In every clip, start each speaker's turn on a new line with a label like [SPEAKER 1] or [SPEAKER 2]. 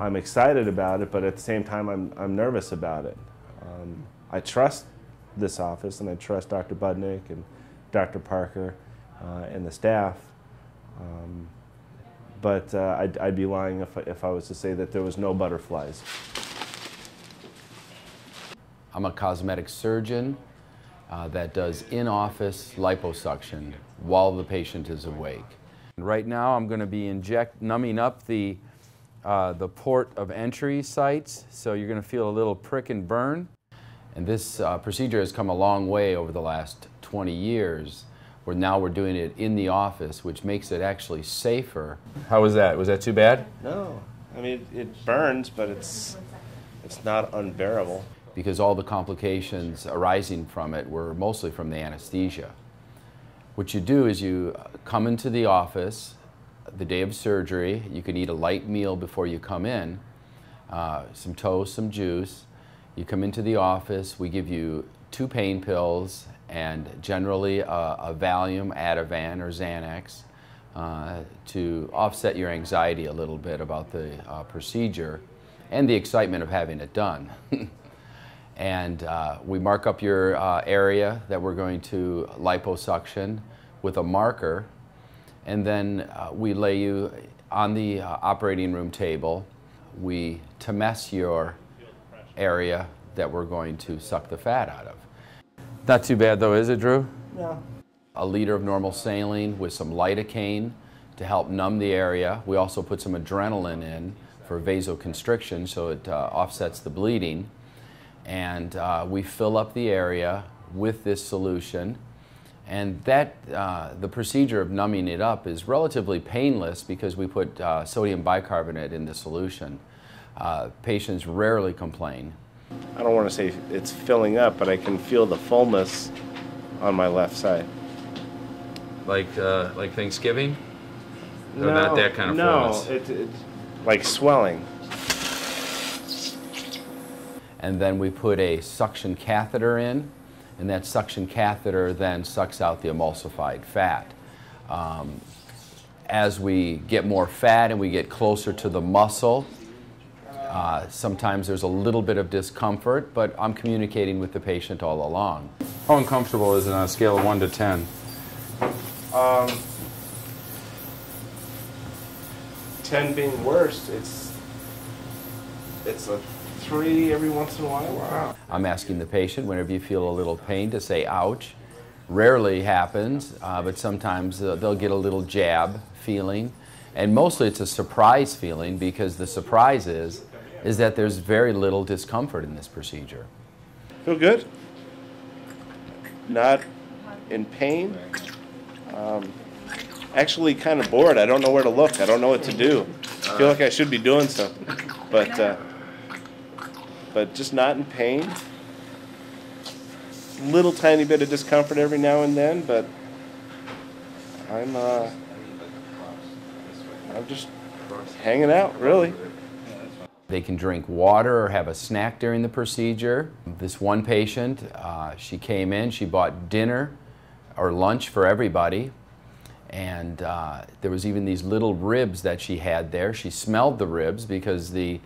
[SPEAKER 1] I'm excited about it, but at the same time I'm nervous about it. I trust this office, and I trust Dr. Budnick and Dr. Parker and the staff, but I'd be lying if I was to say that there was no butterflies.
[SPEAKER 2] I'm a cosmetic surgeon that does in-office liposuction while the patient is awake. Right now I'm going to be numbing up the port of entry sites, so you're going to feel a little prick and burn. And this procedure has come a long way over the last 20 years, where now we're doing it in the office, which makes it actually safer. How was that? Was that too bad?
[SPEAKER 1] No. I mean, it burns, but it's not unbearable.
[SPEAKER 2] Because all the complications arising from it were mostly from the anesthesia. What you do is you come into the office the day of surgery. You can eat a light meal before you come in, some toast, some juice. You come into the office, we give you 2 pain pills and generally a Valium, Ativan, or Xanax to offset your anxiety a little bit about the procedure and the excitement of having it done. And we mark up your area that we're going to liposuction with a marker, and then we lay you on the operating room table. We temess your area that we're going to suck the fat out of. Not too bad though, is it, Drew?
[SPEAKER 1] No.
[SPEAKER 2] A liter of normal saline with some lidocaine to help numb the area. We also put some adrenaline in for vasoconstriction, so it offsets the bleeding. And we fill up the area with this solution. And that, the procedure of numbing it up is relatively painless because we put sodium bicarbonate in the solution. Patients rarely complain.
[SPEAKER 1] I don't want to say it's filling up, but I can feel the fullness on my left side.
[SPEAKER 2] Like Thanksgiving? No, not that kind of fullness.
[SPEAKER 1] No, it's like swelling.
[SPEAKER 2] And then we put a suction catheter in, and that suction catheter then sucks out the emulsified fat. As we get more fat and we get closer to the muscle, sometimes there's a little bit of discomfort, but I'm communicating with the patient all along. How uncomfortable is it on a scale of 1 to 10?
[SPEAKER 1] 10 being worst, it's a 3 every once in a while. Wow.
[SPEAKER 2] I'm asking the patient, whenever you feel a little pain, to say ouch. Rarely happens, but sometimes they'll get a little jab feeling. And mostly it's a surprise feeling, because the surprise is that there's very little discomfort in this procedure.
[SPEAKER 1] Feel good? Not in pain? Actually kind of bored. I don't know where to look. I don't know what to do. I feel like I should be doing something, but just not in pain. Little tiny bit of discomfort every now and then, but I'm just hanging out, really.
[SPEAKER 2] They can drink water or have a snack during the procedure. This one patient, she came in, she bought dinner or lunch for everybody, and there was even these little ribs that she had there. She smelled the ribs because the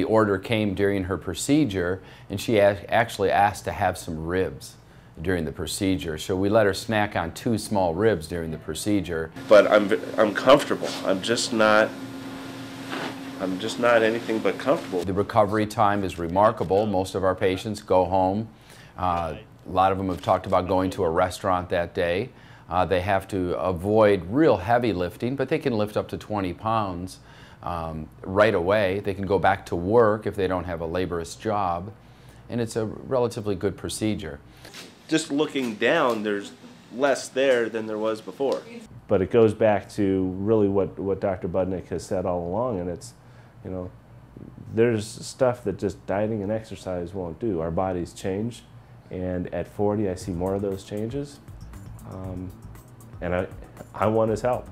[SPEAKER 2] order came during her procedure, and she actually asked to have some ribs during the procedure. So we let her snack on 2 small ribs during the procedure.
[SPEAKER 1] But I'm comfortable. I'm just not anything but comfortable.
[SPEAKER 2] The recovery time is remarkable. Most of our patients go home. A lot of them have talked about going to a restaurant that day. They have to avoid real heavy lifting, but they can lift up to 20 pounds right away. They can go back to work if they don't have a laborious job, and it's a relatively good procedure.
[SPEAKER 1] Just looking down, there's less there than there was before. But it goes back to really what Dr. Budnick has said all along, and it's, you know, there's stuff that just dieting and exercise won't do. Our bodies change, and at 40 I see more of those changes, and I want his help.